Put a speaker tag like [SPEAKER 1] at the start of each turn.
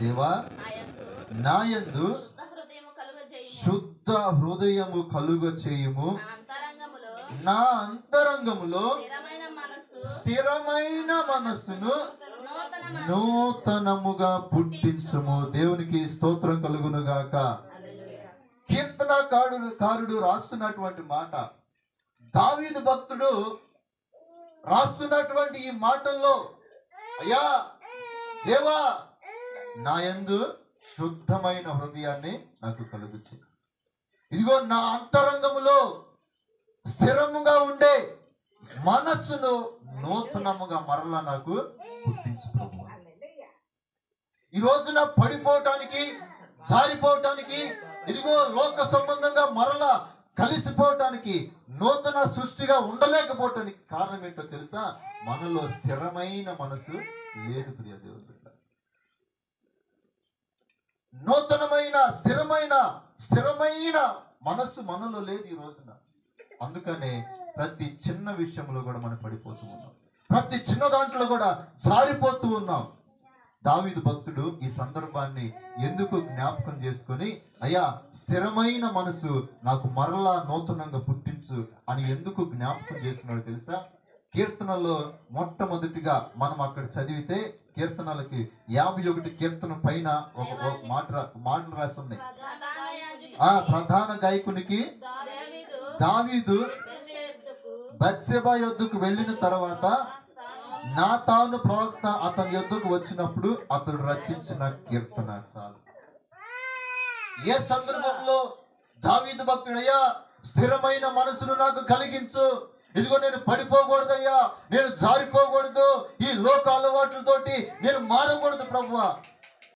[SPEAKER 1] దేవా నాయందు శుద్ధ హృదయము కలుగ చేయుము, నా అంతరంగములో స్థిరమైన మనస్సును నూతనముగా పుట్టించుము. దేవునికి స్తోత్రం కలుగును గాక. కీర్తనకారుడు రాస్తున్నటువంటి మాట, దావీదు భక్తుడు రాస్తున్నటువంటి ఈ మాటల్లో, అయ్యా దేవా నాయందు శుద్ధమైన హృదయాన్ని నాకు కలుగుచు, ఇదిగో నా అంతరంగములో స్థిరముగా ఉండే మనస్సును నూతనముగా మరలా నాకు పుట్టించు ప్రభువా. ఈ రోజున పడిపోవటానికి, జారిపోవటానికి, ఇదిగో లోక సంబంధంగా మరలా కలిసిపోవటానికి, నూతన సృష్టిగా ఉండలేకపోవటానికి కారణం ఏంటో తెలుసా? మనలో స్థిరమైన మనసు లేదు ప్రియ దేవుని బిడ్డ. నూతనమైన స్థిరమైన మనస్సు మనలో లేదు ఈ రోజున. అందుకనే ప్రతి చిన్న విషయంలో కూడా మనం పడిపోతూ ఉన్నాం, ప్రతి చిన్న దాంట్లో కూడా జారిపోతూ ఉన్నాం. దావీదు భక్తుడు ఈ సందర్భాన్ని ఎందుకు జ్ఞాపకం చేసుకొని, అయ్యా స్థిరమైన మనసు నాకు మరలా నూతనంగా పుట్టించు అని ఎందుకు జ్ఞాపకం చేస్తున్నాడో తెలుసా? కీర్తనలో మొట్టమొదటిగా మనం అక్కడ చదివితే కీర్తనలకి 51 కీర్తన పైన ఒక మాటలు రాసి ఉన్నాయి. ఆ ప్రధాన గాయకునికి దావీదు బత్షెబా యొద్దకు వెళ్ళిన తర్వాత నాతాను ప్రవక్త అతని యొద్దకు వచ్చినప్పుడు అతడు రచించిన కీర్తన చాలు. ఏ సందర్భంలో దావీదు భక్తుడయ్యా స్థిరమైన మనసును నాకు కలిగించు, ఇదిగో నేను పడిపోకూడదయ్యా, నేను జారిపోకూడదు, ఈ లోక అలవాట్లతోటి నేను మారకూడదు ప్రభువా,